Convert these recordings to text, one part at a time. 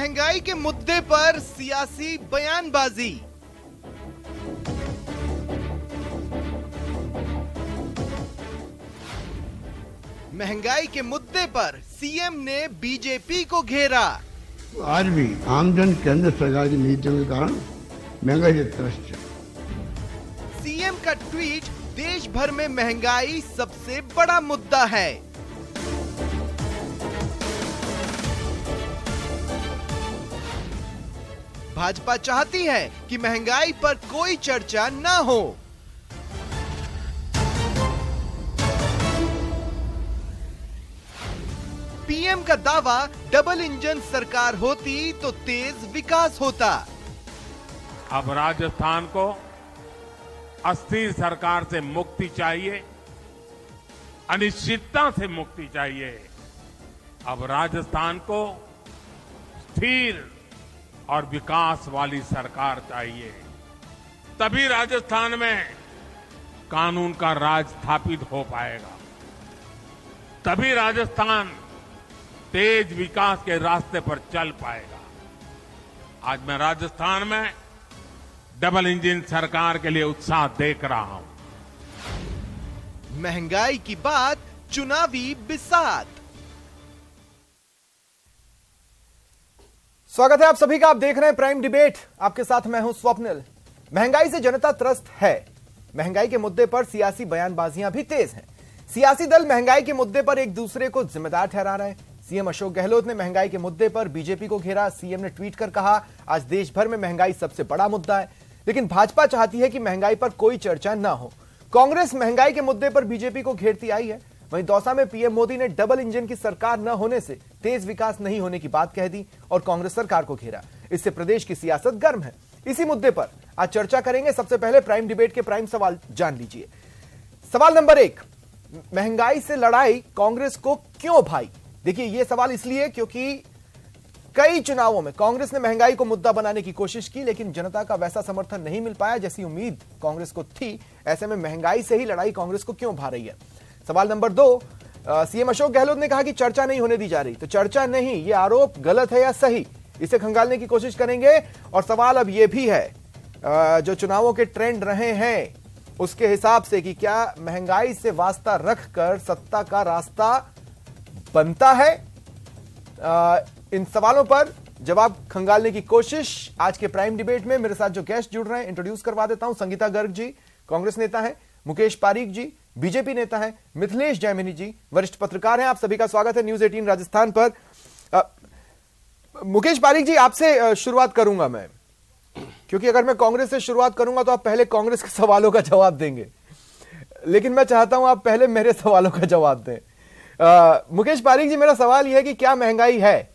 महंगाई के मुद्दे पर सियासी बयानबाजी। महंगाई के मुद्दे पर सीएम ने बीजेपी को घेरा। आज भी आमजन केंद्र सरकार की नीतियों के कारण महंगाई से त्रस्त है। सीएम का ट्वीट, देश भर में महंगाई सबसे बड़ा मुद्दा है। भाजपा चाहती है कि महंगाई पर कोई चर्चा न हो। पीएम का दावा, डबल इंजन सरकार होती तो तेज विकास होता। अब राजस्थान को अस्थिर सरकार से मुक्ति चाहिए, अनिश्चितता से मुक्ति चाहिए। अब राजस्थान को स्थिर और विकास वाली सरकार चाहिए। तभी राजस्थान में कानून का राज स्थापित हो पाएगा। तभी राजस्थान तेज विकास के रास्ते पर चल पाएगा। आज मैं राजस्थान में डबल इंजन सरकार के लिए उत्साह देख रहा हूं। महंगाई की बात, चुनावी बिसात। स्वागत है आप सभी का। आप देख रहे हैं प्राइम डिबेट। आपके साथ मैं हूं स्वप्निल। महंगाई से जनता त्रस्त है। महंगाई के मुद्दे पर सियासी बयानबाजियां भी तेज हैं। सियासी दल महंगाई के मुद्दे पर एक दूसरे को जिम्मेदार ठहरा रहे हैं। सीएम अशोक गहलोत ने महंगाई के मुद्दे पर बीजेपी को घेरा। सीएम ने ट्वीट कर कहा, आज देश भर में महंगाई सबसे बड़ा मुद्दा है। लेकिन भाजपा चाहती है कि महंगाई पर कोई चर्चा न हो। कांग्रेस महंगाई के मुद्दे पर बीजेपी को घेरती आई है। वहीं दौसा में पीएम मोदी ने डबल इंजन की सरकार न होने से तेज विकास नहीं होने की बात कह दी और कांग्रेस सरकार को घेरा। इससे प्रदेश की सियासत गर्म है। इसी मुद्दे पर आज चर्चा करेंगे। सबसे पहले प्राइम डिबेट के प्राइम सवाल जान लीजिए। सवाल नंबर 1, महंगाई से लड़ाई कांग्रेस को क्यों भाई? देखिए, यह सवाल इसलिए क्योंकि कई चुनावों में कांग्रेस ने महंगाई को मुद्दा बनाने की कोशिश की, लेकिन जनता का वैसा समर्थन नहीं मिल पाया जैसी उम्मीद कांग्रेस को थी। ऐसे में महंगाई से ही लड़ाई कांग्रेस को क्यों भा रही है? सवाल नंबर 2, सीएम अशोक गहलोत ने कहा कि चर्चा नहीं होने दी जा रही। तो चर्चा नहीं, यह आरोप गलत है या सही, इसे खंगालने की कोशिश करेंगे। और सवाल अब यह भी है, जो चुनावों के ट्रेंड रहे हैं उसके हिसाब से, कि क्या महंगाई से वास्ता रखकर सत्ता का रास्ता बनता है? इन सवालों पर जवाब खंगालने की कोशिश आज के प्राइम डिबेट में। मेरे साथ जो गेस्ट जुड़ रहे हैं, इंट्रोड्यूस करवा देता हूं। संगीता गर्ग जी कांग्रेस नेता हैं, मुकेश पारीक जी बीजेपी नेता हैं, मिथिलेश जैमिनी जी वरिष्ठ पत्रकार हैं। आप सभी का स्वागत है न्यूज 18 राजस्थान पर। मुकेश पारीक जी, आपसे शुरुआत करूंगा मैं, क्योंकि अगर मैं कांग्रेस से शुरुआत करूंगा तो आप पहले कांग्रेस के सवालों का जवाब देंगे, लेकिन मैं चाहता हूं आप पहले मेरे सवालों का जवाब दें। मुकेश पारीक जी, मेरा सवाल यह है कि क्या महंगाई है?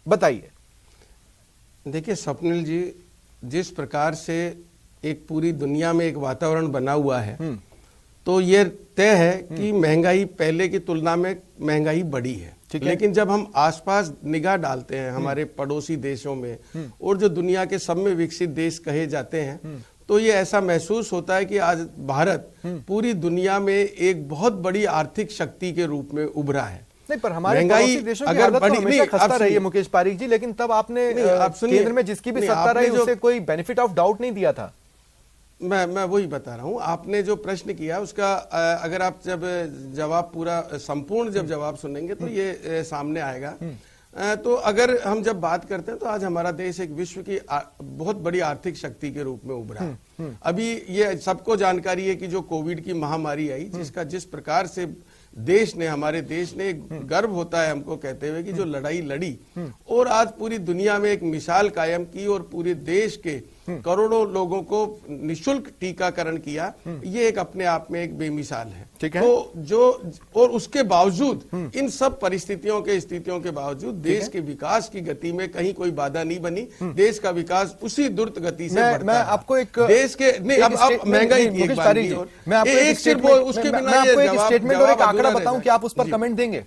बताइए। देखिए स्वप्निल जी, जिस प्रकार से एक पूरी दुनिया में एक वातावरण बना हुआ है, तो ये तय है कि महंगाई पहले की तुलना में महंगाई बढ़ी है। लेकिन जब हम आसपास निगाह डालते हैं हमारे पड़ोसी देशों में और जो दुनिया के सब में विकसित देश कहे जाते हैं, तो ये ऐसा महसूस होता है कि आज भारत पूरी दुनिया में एक बहुत बड़ी आर्थिक शक्ति के रूप में उभरा है। नहीं, पर हमारे पड़ोसी देशों की आदत तो हमेशा खस्ता रही है मुकेश पारीक जी, लेकिन तब आपने केंद्र में जिसकी भी सत्ता रही उसे कोई बेनिफिट ऑफ डाउट नहीं दिया था। मैं वही बता रहा हूं। आपने जो प्रश्न किया उसका अगर आप जब जवाब पूरा संपूर्ण जब जवाब सुनेंगे तो ये सामने आएगा। तो अगर हम जब बात करते हैं तो आज हमारा देश एक विश्व की बहुत बड़ी आर्थिक शक्ति के रूप में उभरा है। अभी ये सबको जानकारी है कि जो कोविड की महामारी आई, जिसका जिस प्रकार से देश ने, हमारे देश ने, गर्व होता है हमको कहते हुए कि जो लड़ाई लड़ी और आज पूरी दुनिया में एक मिसाल कायम की और पूरे देश के करोड़ों लोगों को निशुल्क टीकाकरण किया, ये एक अपने आप में एक बेमिसाल है। ठीक है। तो जो और उसके बावजूद, इन सब परिस्थितियों के स्थितियों के बावजूद देश के विकास की गति में कहीं कोई बाधा नहीं बनी। देश का विकास उसी द्रुत गति से बढ़ता मैं आपको एक देश के नहीं, अब महंगाई की एक बात नहीं, मैं आपको एक स्टेटमेंट और एक आंकड़ा बताऊं कि आप उस पर कमेंट देंगे?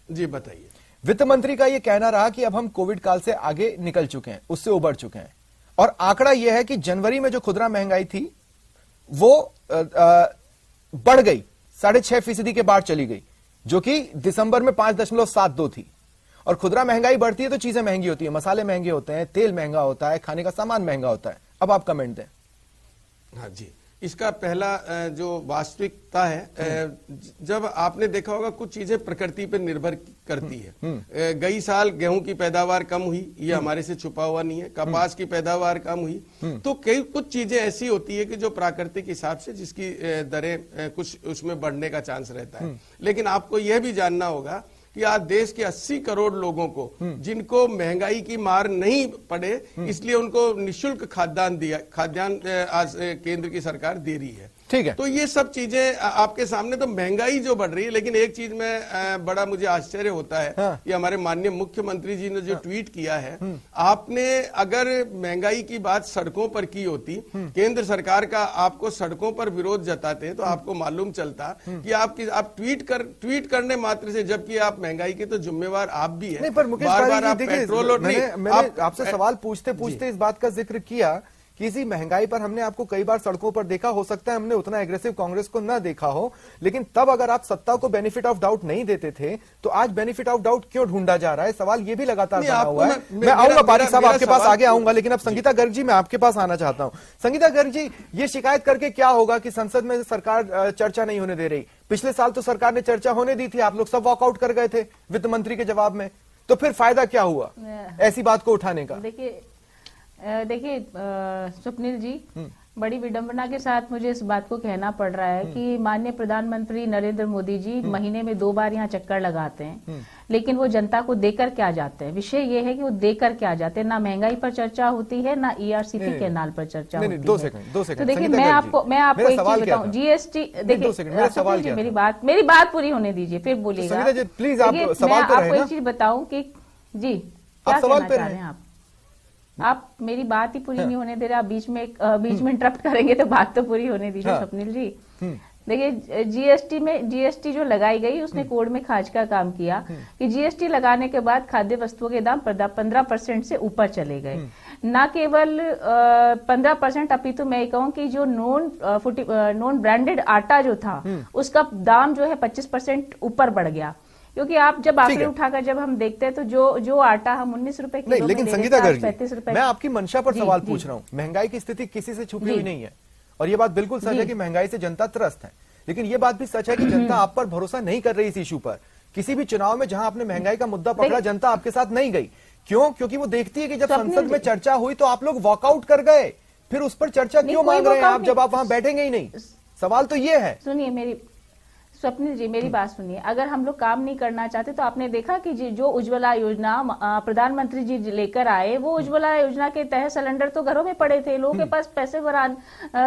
जी बताइए। वित्त मंत्री का यह कहना रहा कि अब हम कोविड काल से आगे निकल चुके हैं, उससे उबर चुके हैं, और आंकड़ा यह है कि जनवरी में जो खुदरा महंगाई थी वो बढ़ गई, 6.5% के बाहर चली गई, जो कि दिसंबर में 5.72 थी। और खुदरा महंगाई बढ़ती है तो चीजें महंगी होती है, मसाले महंगे होते हैं, तेल महंगा होता है, खाने का सामान महंगा होता है। अब आप कमेंट दें। हाँ जी, इसका पहला जो वास्तविकता है, जब आपने देखा होगा कुछ चीजें प्रकृति पर निर्भर करती है। गई साल गेहूं की पैदावार कम हुई, ये हमारे से छुपा हुआ नहीं है। कपास की पैदावार कम हुई, तो कई कुछ चीजें ऐसी होती है कि जो प्राकृतिक हिसाब से जिसकी दरें कुछ उसमें बढ़ने का चांस रहता है। लेकिन आपको यह भी जानना होगा कि आज देश के 80 करोड़ लोगों को जिनको महंगाई की मार नहीं पड़े, इसलिए उनको निःशुल्क खाद्यान्न आज केंद्र की सरकार दे रही है। ठीक है, तो ये सब चीजें आपके सामने, तो महंगाई जो बढ़ रही है। लेकिन एक चीज में बड़ा मुझे आश्चर्य होता है, हाँ। ये हमारे माननीय मुख्यमंत्री जी ने जो ट्वीट किया है, आपने अगर महंगाई की बात सड़कों पर की होती, केंद्र सरकार का आपको सड़कों पर विरोध जताते, तो आपको मालूम चलता कि आप ट्वीट करने मात्र से, जबकि आप महंगाई के तो जिम्मेवार आप भी है। नहीं, पर मुकेश बार-बार भाई आप देखिए, पेट्रोल और मैंने आपसे सवाल पूछते पूछते इस बात का जिक्र किया कि इसी महंगाई पर हमने आपको कई बार सड़कों पर देखा, हो सकता है हमने उतना एग्रेसिव कांग्रेस को ना देखा हो, लेकिन तब अगर आप सत्ता को बेनिफिट ऑफ डाउट नहीं देते थे तो आज बेनिफिट ऑफ डाउट क्यों ढूंढा जा रहा है? सवाल ये भी लगातार बना हुआ है। मैं आऊंगा पारिक साहब आपके पास, आगे आऊंगा, लेकिन अब संगीता गर्ग जी मैं आपके पास आना चाहता हूं। संगीता गर्ग जी, ये शिकायत करके क्या होगा कि संसद में सरकार चर्चा नहीं होने दे रही? पिछले साल तो सरकार ने चर्चा होने दी थी, आप लोग सब वॉकआउट कर गए थे वित्त मंत्री के जवाब में, तो फिर फायदा क्या हुआ ऐसी बात को उठाने का? देखिए स्वप्निल जी, बड़ी विडंबना के साथ मुझे इस बात को कहना पड़ रहा है कि माननीय प्रधानमंत्री नरेंद्र मोदी जी महीने में 2 बार यहाँ चक्कर लगाते हैं, लेकिन वो जनता को देकर क्या जाते हैं? विषय ये है कि वो देकर क्या जाते हैं। ना महंगाई पर चर्चा होती है, ना ईआरसीपी कैनाल पर चर्चा होती है। 2 सेकंड। तो देखिए, मैं आपको एक चीज बताऊं, जीएसटी, देखिए मेरी बात पूरी होने दीजिए, फिर बोलिएगा प्लीज। आप सवाल मैं आपको एक चीज बताऊं कि जी क्या कहना चाह रहे हैं आप मेरी बात ही पूरी नहीं होने दे रहे, आप बीच में इंटरप्ट करेंगे तो बात तो पूरी होने दीजिए। हाँ। स्वप्निल जी, देखिए जीएसटी जो लगाई गई उसने कोड में खाज का काम किया कि जीएसटी लगाने के बाद खाद्य वस्तुओं के दाम 15% से ऊपर चले गए। न केवल 15%, अपितु मैं कहूं कि जो नॉन ब्रांडेड आटा जो था उसका दाम जो है 25% ऊपर बढ़ गया। क्योंकि आप जब आंकड़े उठाकर जब हम देखते हैं तो जो आटा हम 19 रुपए किलो नहीं, लेकिन संगीता गर्ग जी, 35 रुपए, मैं आपकी मंशा पर सवाल पूछ रहा हूँ। महंगाई की स्थिति किसी से छुपी हुई नहीं है, और ये बात बिल्कुल सच है कि महंगाई से जनता त्रस्त है, लेकिन ये बात भी सच है कि जनता आप पर भरोसा नहीं कर रही इस इशू पर। किसी भी चुनाव में जहां आपने महंगाई का मुद्दा पकड़ा, जनता आपके साथ नहीं गई। क्यों? क्योंकि वो देखती है कि जब संसद में चर्चा हुई तो आप लोग वॉकआउट कर गए, फिर उस पर चर्चा क्यों मांग रहे हैं आप जब आप वहां बैठेंगे ही नहीं? सवाल तो ये है। सुनिए मेरी स्वप्निल जी, मेरी बात सुनिए। अगर हम लोग काम नहीं करना चाहते तो आपने देखा कि जो उज्ज्वला योजना प्रधानमंत्री जी लेकर आए, वो उज्ज्वला योजना के तहत सिलेंडर तो घरों में पड़े थे, लोगों के पास पैसे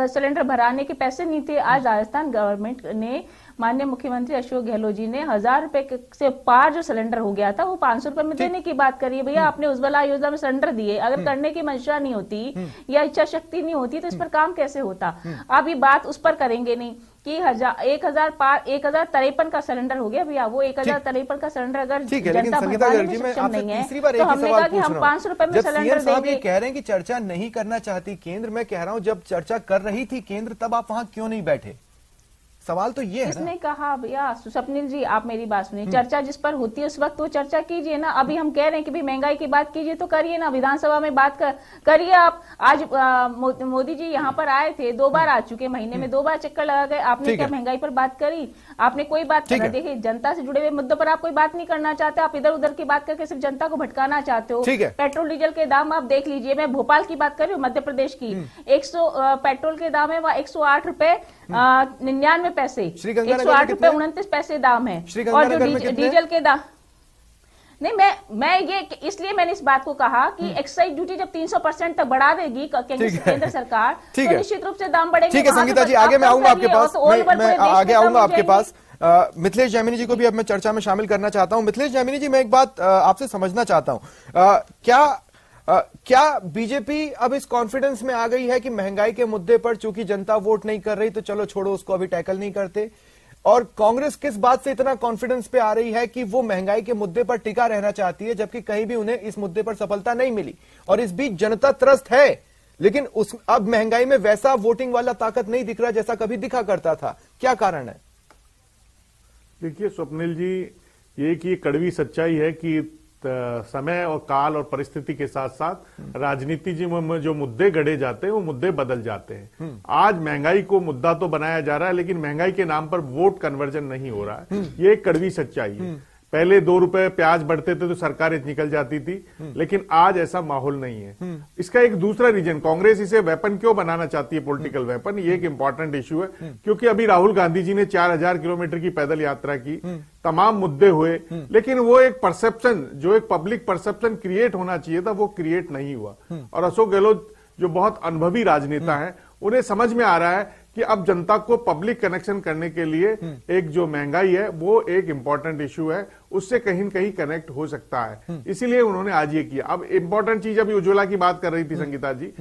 सिलेंडर भराने के पैसे नहीं थे। आज राजस्थान गवर्नमेंट ने, माननीय मुख्यमंत्री अशोक गहलोत जी ने 1000 रुपए से पार जो सिलेंडर हो गया था वो 500 रुपए में देने की बात करी है। भैया आपने उज्ज्वला योजना में सिलेंडर दिए, अगर करने की मंशा नहीं होती या इच्छा शक्ति नहीं होती तो इस पर काम कैसे होता? आप ये बात उस पर करेंगे नहीं कि 1053 का सिलेंडर हो गया भैया, वो 1053 का सिलेंडर अगर जनता भरने में सक्षम नहीं है तो हमने कहा कि हम 500 रुपए में सिलेंडर देंगे। कह रहे हैं कि चर्चा नहीं करना चाहती केंद्र, मैं कह रहा हूं जब चर्चा कर रही थी केंद्र तब आप वहां क्यों नहीं बैठे? सवाल तो ये है। किसने कहा भैया? स्वप्निल जी, आप मेरी बात सुनिए। चर्चा जिस पर होती है उस वक्त वो चर्चा कीजिए ना। अभी हम कह रहे हैं कि भाई महंगाई की बात कीजिए तो करिए ना, विधानसभा में बात करिए आप। आज मोदी जी यहाँ पर आए थे, 2 बार आ चुके, महीने में 2 बार चक्कर लगा गए। आपने क्या महंगाई पर बात करी? आपने कोई बात करना। देखिए, जनता से जुड़े हुए मुद्दों पर आप कोई बात नहीं करना चाहते, आप इधर उधर की बात करके सिर्फ जनता को भटकाना चाहते हो। पेट्रोल डीजल के दाम आप देख लीजिए, मैं भोपाल की बात कर रही हूँ, मध्य प्रदेश की। 100 पेट्रोल के दाम है वहाँ 108 रुपए 99 पैसे, 108 रुपए 29 पैसे दाम है। और जो डीजल के दाम नहीं, मैं ये इसलिए मैंने इस बात को कहा कि एक्साइज ड्यूटी जब 300% तक बढ़ा देगी केंद्र सरकार तो निश्चित रूप से दाम बढ़ेंगे। ठीक है संगीता जी, आगे मैं आऊंगा आपके पास, मैं आगे आऊंगा आपके पास। मिथिलेश जैमिनी जी को भी अब मैं चर्चा में शामिल करना चाहता हूं। मिथिलेश जैमिनी जी, मैं एक बात आपसे समझना चाहता हूं, क्या बीजेपी अब इस कॉन्फिडेंस में आ गई है कि महंगाई के मुद्दे पर चूंकि जनता वोट नहीं कर रही तो चलो छोड़ो, उसको अभी टैकल नहीं करते? और कांग्रेस किस बात से इतना कॉन्फिडेंस पे आ रही है कि वो महंगाई के मुद्दे पर टिका रहना चाहती है, जबकि कहीं भी उन्हें इस मुद्दे पर सफलता नहीं मिली? और इस बीच जनता त्रस्त है, लेकिन अब महंगाई में वैसा वोटिंग वाला ताकत नहीं दिख रहा जैसा कभी दिखा करता था। क्या कारण है? देखिए स्वप्निल जी, ये कि कड़वी सच्चाई है कि समय और काल और परिस्थिति के साथ साथ राजनीति जी में जो मुद्दे गढ़े जाते हैं वो मुद्दे बदल जाते हैं। आज महंगाई को मुद्दा तो बनाया जा रहा है, लेकिन महंगाई के नाम पर वोट कन्वर्जन नहीं हो रहा है। ये एक कड़वी सच्चाई है। पहले 2 रुपए प्याज बढ़ते थे तो सरकारें निकल जाती थी, लेकिन आज ऐसा माहौल नहीं है। इसका एक दूसरा रीजन, कांग्रेस इसे वेपन क्यों बनाना चाहती है, पॉलिटिकल वेपन, ये एक इंपॉर्टेंट इश्यू है। क्योंकि अभी राहुल गांधी जी ने 4000 किलोमीटर की पैदल यात्रा की, तमाम मुद्दे हुए, लेकिन वो एक परसेप्शन, जो एक पब्लिक परसेप्शन क्रिएट होना चाहिए था, वो क्रिएट नहीं हुआ। और अशोक गहलोत जो बहुत अनुभवी राजनेता है, उन्हें समझ में आ रहा है कि अब जनता को पब्लिक कनेक्शन करने के लिए एक जो महंगाई है वो एक इंपॉर्टेंट इश्यू है, उससे कहीं न कहीं कनेक्ट हो सकता है। इसीलिए उन्होंने आज ये किया। अब इंपॉर्टेंट चीज, अभी उज्ज्वला की बात कर रही थी संगीता जी,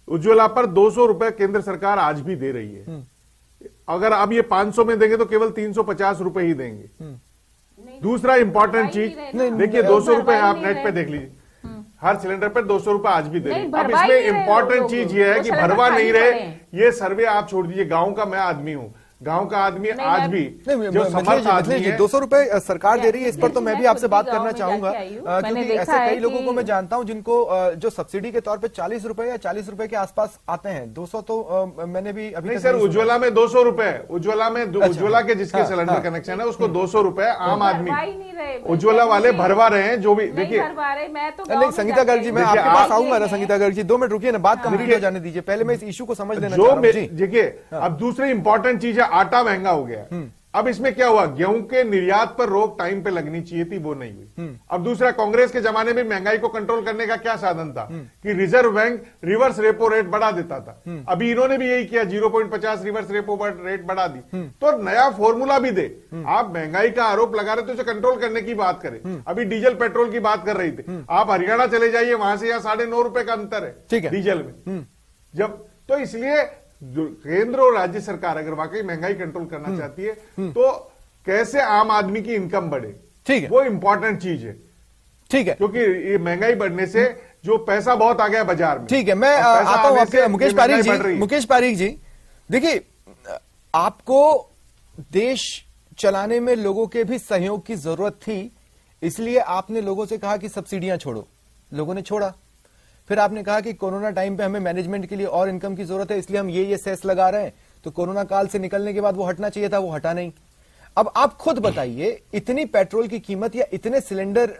उज्ज्वला पर 200 रुपए केंद्र सरकार आज भी दे रही है। अगर अब ये 500 में देंगे तो केवल 350 रुपए ही देंगे। दूसरा इंपॉर्टेंट चीज, देखिए 200 रुपए आप नेट पे देख लीजिए, हर सिलेंडर पर 200 रुपए आज भी दे रहे हैं। अब इसमें इंपॉर्टेंट चीज ये है कि भरवा नहीं रहे। ये सर्वे आप छोड़ दीजिए, गांव का मैं आदमी हूं, गांव का आदमी आज भी जो समर्थ आदमी है, 200 रुपए सरकार दे रही है, इस पर तो मैं भी आपसे बात करना चाहूंगा, क्योंकि ऐसे कई लोगों को मैं जानता हूं जिनको जो सब्सिडी के तौर पे 40 रुपए या 40 रुपए के आसपास आते हैं। 200 तो मैंने भी अभी नहीं सर, उज्ज्वला में 200 रुपए, उज्ज्वला में उज्ज्वला के जिसके सिलेंडर कनेक्शन है उसको 200 रुपए आम आदमी, उज्ज्वला वाले भरवा रहे हैं। जो भी देखिए, नहीं संगीता गर्ग जी, मैं आपके पास आऊंगा ना। संगीता गर्ग जी 2 मिनट रुकिए ना, बात कंप्लीट हो जाने दीजिए, पहले मैं इस इशू को समझ लेना चाह रहा हूं। देखिए, अब दूसरी इंपॉर्टेंट चीज है, आटा महंगा हो गया। अब इसमें क्या हुआ, गेहूं के निर्यात पर रोक टाइम पे लगनी चाहिए थी, वो नहीं हुई। अब दूसरा, कांग्रेस के जमाने में महंगाई को कंट्रोल करने का क्या साधन था कि reserve bank reverse repo rate बढ़ा देता था। अभी इन्होंने भी यही किया, 0.50 रिवर्स रेपो रेट बढ़ा दी। तो नया फॉर्मूला भी दे। आप महंगाई का आरोप लगा रहे तो उसे कंट्रोल करने की बात करें। अभी डीजल पेट्रोल की बात कर रही थी, आप हरियाणा चले जाइए, वहां से यहाँ 9.5 रुपए का अंतर है डीजल में। जब तो इसलिए केंद्र और राज्य सरकार अगर वाकई महंगाई कंट्रोल करना चाहती है तो कैसे आम आदमी की इनकम बढ़े, ठीक है, वो इंपॉर्टेंट चीज है। ठीक है, क्योंकि ये महंगाई बढ़ने से जो पैसा बहुत आ गया बाजार में। ठीक है, मैं आता हूं आपके मुकेश पारीक जी। मुकेश पारीक जी, देखिए, आपको देश चलाने में लोगों के भी सहयोग की जरूरत थी, इसलिए आपने लोगों से कहा कि सब्सिडियां छोड़ो। लोगों ने छोड़ा। फिर आपने कहा कि कोरोना टाइम पे हमें मैनेजमेंट के लिए और इनकम की जरूरत है, इसलिए हम ये सेस लगा रहे हैं। तो कोरोना काल से निकलने के बाद वो हटना चाहिए था, वो हटा नहीं। अब आप खुद बताइए, इतनी पेट्रोल की कीमत या इतने सिलेंडर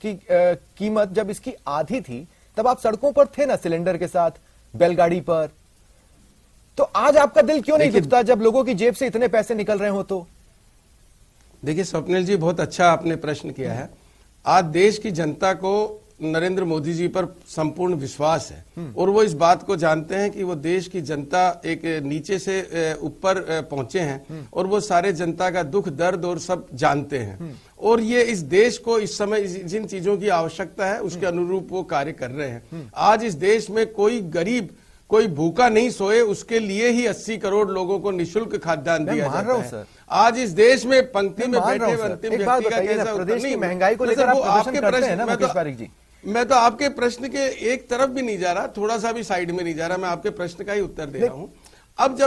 की कीमत जब इसकी आधी थी, तब आप सड़कों पर थे ना, सिलेंडर के साथ, बैलगाड़ी पर। तो आज आपका दिल क्यों नहीं दुखता जब लोगों की जेब से इतने पैसे निकल रहे हो? तो देखिए स्वप्निल जी, बहुत अच्छा आपने प्रश्न किया है। आज देश की जनता को नरेंद्र मोदी जी पर संपूर्ण विश्वास है और वो इस बात को जानते हैं कि वो देश की जनता एक नीचे से ऊपर पहुंचे हैं और वो सारे जनता का दुख दर्द और सब जानते हैं। और ये इस देश को इस समय जिन चीजों की आवश्यकता है उसके अनुरूप वो कार्य कर रहे हैं। आज इस देश में कोई गरीब, कोई भूखा नहीं सोए, उसके लिए ही 80 करोड़ लोगों को निःशुल्क खाद्यान्न दिया जाता है। आज इस देश में पंक्ति में बैठे अंतिम व्यक्ति का कैसा प्रदेश की महंगाई को लेकर आप प्रदर्शन करते हैं ना मुकेश पारीक जी? मैं तो आपके प्रश्न के एक तरफ भी नहीं जा रहा, थोड़ा सा भी साइड में नहीं जा रहा, मैं आपके प्रश्न का ही उत्तर दे रहा हूं। अब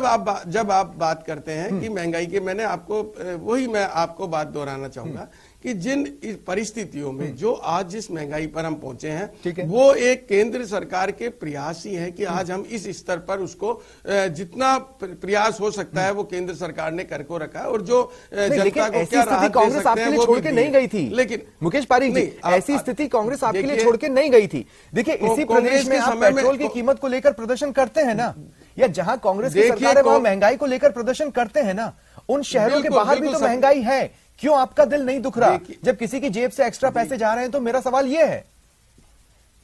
जब आप बात करते हैं कि महंगाई के, मैंने आपको वही मैं आपको बात दोहराना चाहूंगा कि जिन परिस्थितियों में जो आज जिस महंगाई पर हम पहुंचे हैं, वो एक केंद्र सरकार के प्रयास ही है कि आज हम इस स्तर पर उसको जितना प्रयास हो सकता है वो केंद्र सरकार ने कर को रखा है। और जो जनता को क्या राहत दे सकते हैं वो छोड़ के नहीं गई थी। लेकिन मुकेश पारीक जी, ऐसी स्थिति कांग्रेस आपके लिए छोड़ के नहीं गई थी। देखिए, इसी प्रदेश में आप पेट्रोल की कीमत को लेकर प्रदर्शन करते हैं ना, या जहां कांग्रेस की सरकार है वहां महंगाई को लेकर प्रदर्शन करते हैं ना। उन शहरों के बाहर भी तो महंगाई है, क्यों आपका दिल नहीं दुख रहा जब किसी की जेब से एक्स्ट्रा पैसे जा रहे हैं? तो मेरा सवाल यह है,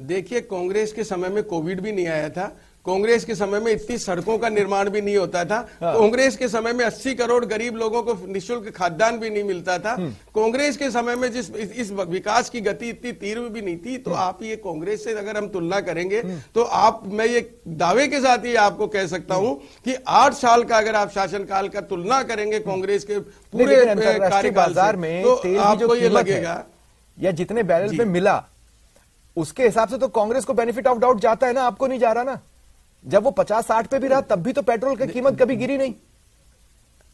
देखिए, कांग्रेस के समय में कोविड भी नहीं आया था, कांग्रेस के समय में इतनी सड़कों का निर्माण भी नहीं होता था, कांग्रेस के समय में 80 करोड़ गरीब लोगों को निःशुल्क खाद्यान्न भी नहीं मिलता था, कांग्रेस के समय में जिस इस विकास की गति इतनी तीव्र भी नहीं थी। तो आप ये कांग्रेस से अगर हम तुलना करेंगे तो मैं ये दावे के साथ ये आपको कह सकता हूं कि 8 साल का अगर आप शासनकाल का तुलना करेंगे कांग्रेस के पूरे कार्यकाल में, तो आपको ये लगेगा, या जितने बैरल पे मिला उसके हिसाब से तो कांग्रेस को बेनिफिट ऑफ डाउट जाता है ना, आपको नहीं जा रहा ना। जब वो 50-60 पे भी रहा तब भी तो पेट्रोल की कीमत कभी गिरी नहीं।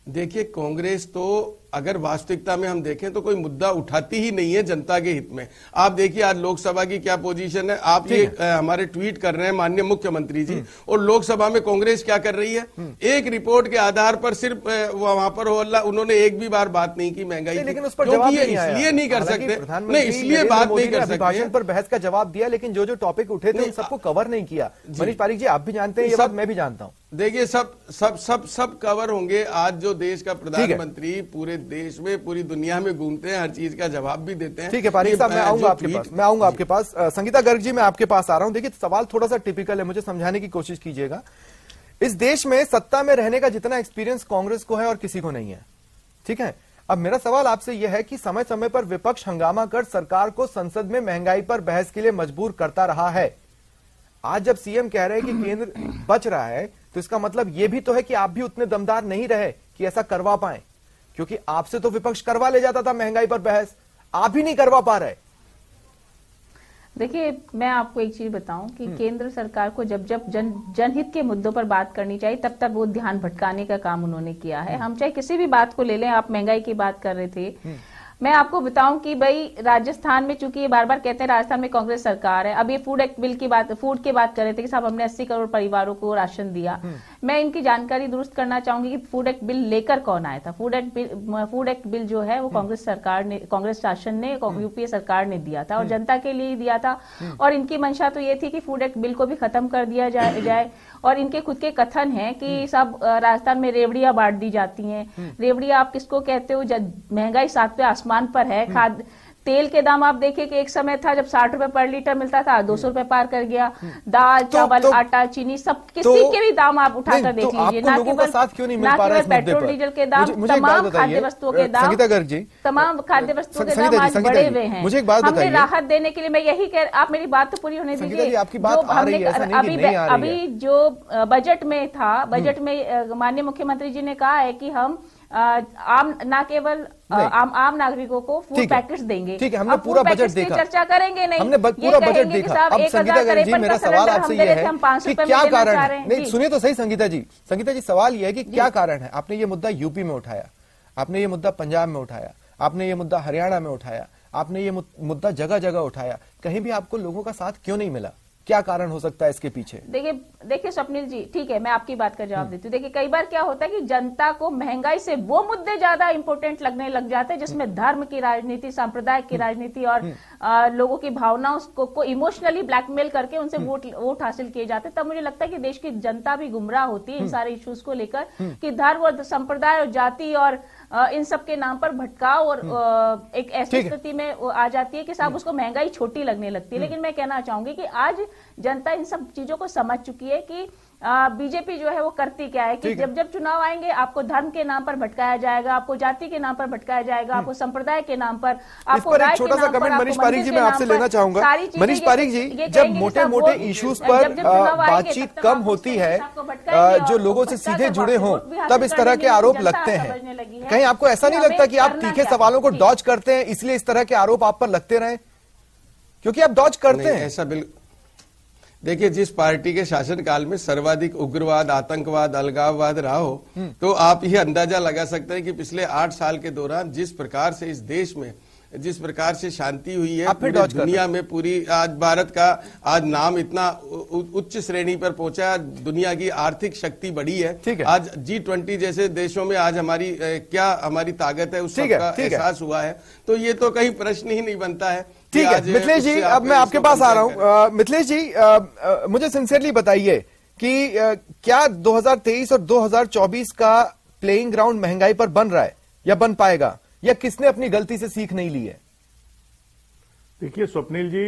देखिए, कांग्रेस तो अगर वास्तविकता में हम देखें तो कोई मुद्दा उठाती ही नहीं है जनता के हित में। आप देखिए आज लोकसभा की क्या पोजीशन है। आप ये हमारे ट्वीट कर रहे हैं माननीय मुख्यमंत्री जी, और लोकसभा में कांग्रेस क्या कर रही है? एक रिपोर्ट के आधार पर सिर्फ वहां पर हो उन्होंने एक भी बार बात नहीं की महंगाई की, क्योंकि ये इसलिए नहीं कर सकते, नहीं इसलिए बात नहीं कर सकते। भाषण पर बहस का जवाब दिया, लेकिन जो जो टॉपिक उठे थे उन सबको कवर नहीं किया। मनीष पारीक जी, आप भी जानते हैं ये बात, मैं भी जानता हूं। देखिए सब कवर होंगे। आज जो देश का प्रधानमंत्री पूरे देश में पूरी दुनिया में घूमते हैं, हर चीज का जवाब भी देते हैं। ठीक है पारीक साहब, मैं आऊंगा आपके पास। संगीता गर्ग जी, मैं आपके पास आ रहा हूं। देखिए सवाल थोड़ा सा टिपिकल है, मुझे समझाने की कोशिश कीजिएगा। इस देश में सत्ता में रहने का जितना एक्सपीरियंस कांग्रेस को है और किसी को नहीं है, ठीक है। अब मेरा सवाल आपसे यह है कि समय समय पर विपक्ष हंगामा कर सरकार को संसद में महंगाई पर बहस के लिए मजबूर करता रहा है। आज जब सीएम कह रहे हैं कि केंद्र बच रहा है, तो इसका मतलब यह भी तो है कि आप भी उतने दमदार नहीं रहे कि ऐसा करवा पाए, क्योंकि आपसे तो विपक्ष करवा ले जाता था महंगाई पर बहस, आप ही नहीं करवा पा रहे। देखिए मैं आपको एक चीज बताऊं कि केंद्र सरकार को जब जब जनहित के मुद्दों पर बात करनी चाहिए, तब तक वो ध्यान भटकाने का काम उन्होंने किया है। हम चाहे किसी भी बात को ले लें, आप महंगाई की बात कर रहे थे, मैं आपको बताऊं कि भाई राजस्थान में, चूंकि ये बार बार कहते हैं राजस्थान में कांग्रेस सरकार है, अब ये फूड एक्ट बिल की बात, फूड की बात कर रहे थे कि साहब हमने 80 करोड़ परिवारों को राशन दिया। मैं इनकी जानकारी दुरुस्त करना चाहूंगी कि फूड एक्ट बिल लेकर कौन आया था। फूड एक्ट बिल जो है वो कांग्रेस सरकार ने, कांग्रेस शासन ने, यूपीए सरकार ने दिया था और जनता के लिए ही दिया था। और इनकी मंशा तो ये थी कि फूड एक्ट बिल को भी खत्म कर दिया जाए। और इनके खुद के कथन है कि सब राजस्थान में रेवड़ियां बांट दी जाती हैं। रेवड़ियां आप किसको कहते हो? महंगाई 7वें आसमान पर है। खाद तेल के दाम आप देखिए कि एक समय था जब 60 रुपए पर लीटर मिलता था, 200 रुपए पार कर गया। दाल, चावल, आटा, चीनी, सब किसी के भी दाम आप उठाकर देख लीजिए। ना केवल पेट्रोल डीजल के दाम, तमाम खाद्य वस्तुओं के दाम, तमाम खाद्य वस्तुओं के दाम आज बढ़े हुए हैं। मुझे एक बात बताइए, हमने राहत देने के लिए, मैं यही कह, आप मेरी बात तो पूरी होने दीजिए। अभी जो बजट में था, बजट में माननीय मुख्यमंत्री जी ने कहा है कि हम आम, ना केवल आम नागरिकों को फूड पैकेट्स देंगे। ठीक है, हमने पूरा बजट देखा, चर्चा करेंगे नहीं, हमने पूरा बजट देखा। अब संगीता गर्ग जी, मेरा सवाल आपसे यह है कि क्या कारण है? नहीं सुनिए तो सही संगीता जी, सवाल यह है कि क्या कारण है? आपने ये मुद्दा यूपी में उठाया, आपने ये मुद्दा पंजाब में उठाया, आपने ये मुद्दा हरियाणा में उठाया, आपने ये मुद्दा जगह जगह उठाया, कहीं भी आपको लोगों का साथ क्यों नहीं मिला? क्या कारण हो सकता है इसके पीछे? देखिए स्वप्निल जी, ठीक है, मैं आपकी बात का जवाब देती हूँ। देखिए कई बार क्या होता है कि जनता को महंगाई से वो मुद्दे ज्यादा इंपॉर्टेंट लगने लग जाते हैं जिसमें धर्म की राजनीति, सांप्रदायिक की राजनीति और लोगों की भावनाओं को इमोशनली ब्लैकमेल करके उनसे वोट हासिल किए जाते हैं। तब मुझे लगता है कि देश की जनता भी गुमराह होती है इन सारे इश्यूज को लेकर कि धर्म और संप्रदाय और जाति और इन सब के नाम पर भटकाव और एक ऐसी स्थिति में आ जाती है कि साहब उसको महंगाई छोटी लगने लगती है। लेकिन मैं कहना चाहूंगी कि आज जनता इन सब चीजों को समझ चुकी है कि बीजेपी जो है वो करती क्या है कि जब जब चुनाव आएंगे आपको धर्म के नाम पर भटकाया जाएगा, आपको जाति के नाम पर भटकाया जाएगा, आपको संप्रदाय के नाम पर, आपको राय के नाम पर, मनीष पारीक जी मैं आपसे लेना चाहूंगा। मनीष पारीक जी, जब मोटे मोटे इश्यूज पर बातचीत कम होती है, जो लोगों से सीधे जुड़े हों, तब इस तरह के आरोप लगते हैं। कहीं आपको ऐसा नहीं लगता कि आप तीखे सवालों को डॉज करते हैं, इसलिए इस तरह के आरोप आप पर लगते रहे? क्योंकि आप डॉज करते हैं। ऐसा बिल्कुल, देखिए जिस पार्टी के शासनकाल में सर्वाधिक उग्रवाद, आतंकवाद, अलगाववाद रहा हो, तो आप ये अंदाजा लगा सकते हैं कि पिछले 8 साल के दौरान जिस प्रकार से इस देश में, जिस प्रकार से शांति हुई है पूरी दुनिया में, पूरी आज भारत का आज नाम इतना उच्च श्रेणी पर पहुंचा, दुनिया की आर्थिक शक्ति बढ़ी है। आज G20 जैसे देशों में आज हमारी क्या हमारी ताकत है, उस सबका एहसास हुआ है। तो ये तो कहीं प्रश्न ही नहीं बनता है। ठीक है मिथिलेश जी, अब मैं आपके पास आ रहा हूं। मिथिलेश जी, मुझे सिंसियरली बताइए कि क्या 2023 और 2024 का प्लेइंग ग्राउंड महंगाई पर बन रहा है या बन पाएगा, या किसने अपनी गलती से सीख नहीं ली है? देखिए स्वप्निल जी,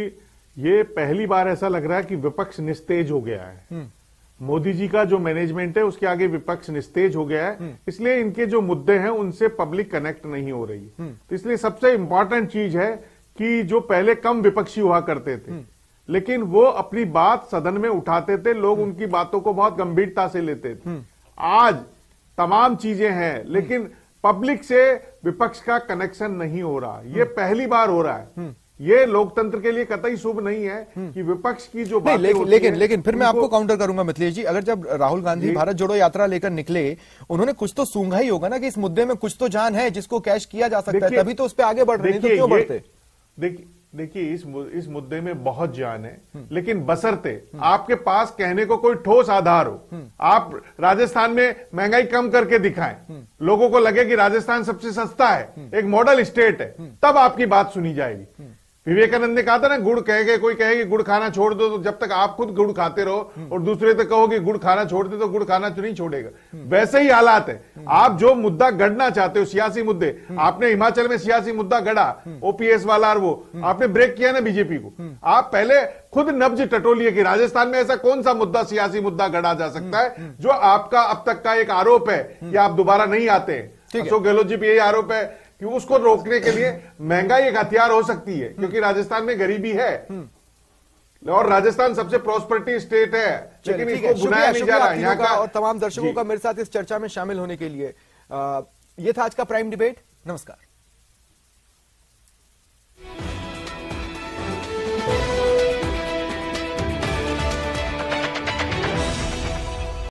ये पहली बार ऐसा लग रहा है कि विपक्ष निस्तेज हो गया है। मोदी जी का जो मैनेजमेंट है उसके आगे विपक्ष निस्तेज हो गया है, इसलिए इनके जो मुद्दे हैं उनसे पब्लिक कनेक्ट नहीं हो रही। तो इसलिए सबसे इंपॉर्टेंट चीज है कि जो पहले कम विपक्षी हुआ करते थे, लेकिन वो अपनी बात सदन में उठाते थे, लोग उनकी बातों को बहुत गंभीरता से लेते थे। आज तमाम चीजें हैं, लेकिन पब्लिक से विपक्ष का कनेक्शन नहीं हो रहा। ये पहली बार हो रहा है, ये लोकतंत्र के लिए कतई शुभ नहीं है कि विपक्ष की जो बातें लेकिन फिर मैं आपको काउंटर करूंगा मिथिलेश जी। अगर जब राहुल गांधी भारत जोड़ो यात्रा लेकर निकले, उन्होंने कुछ तो सूंघा ही होगा ना कि इस मुद्दे में कुछ तो जान है जिसको कैश किया जा सकता है, तभी तो उस पर आगे बढ़ रहे हैं, तो क्यों बढ़ते? देखिए इस मुद्दे में बहुत जान है, लेकिन बशर्ते आपके पास कहने को कोई ठोस आधार हो। आप राजस्थान में महंगाई कम करके दिखाएं, लोगों को लगे कि राजस्थान सबसे सस्ता है, एक मॉडल स्टेट है, तब आपकी बात सुनी जाएगी। विवेकानंद ने कहा था ना, गुड़ कहेगे, कोई कहेगी गुड़ खाना छोड़ दो, तो जब तक आप खुद गुड़ खाते रहो और दूसरे तक कहोगे गुड़ खाना छोड़ दे, तो गुड़ खाना तो नहीं छोड़ेगा। वैसे ही हालात है। आप जो मुद्दा गढ़ना चाहते हो, सियासी मुद्दे, आपने हिमाचल में सियासी मुद्दा गढ़ा, ओपीएस वाला, और वो आपने ब्रेक किया ना बीजेपी को। आप पहले खुद नब्ज टटोलिए कि राजस्थान में ऐसा कौन सा मुद्दा, सियासी मुद्दा गढ़ा जा सकता है जो आपका अब तक का एक आरोप है कि आप दोबारा नहीं आते हैं। अशोक गहलोत जी पे यही आरोप है कि उसको रोकने के लिए महंगाई एक हथियार हो सकती है, क्योंकि राजस्थान में गरीबी है और राजस्थान सबसे प्रॉस्पेरिटी स्टेट है, लेकिन इसको भुनाया नहीं जा रहा है। यहाँ का और तमाम दर्शकों का मेरे साथ इस चर्चा में शामिल होने के लिए ये था आज का प्राइम डिबेट। नमस्कार।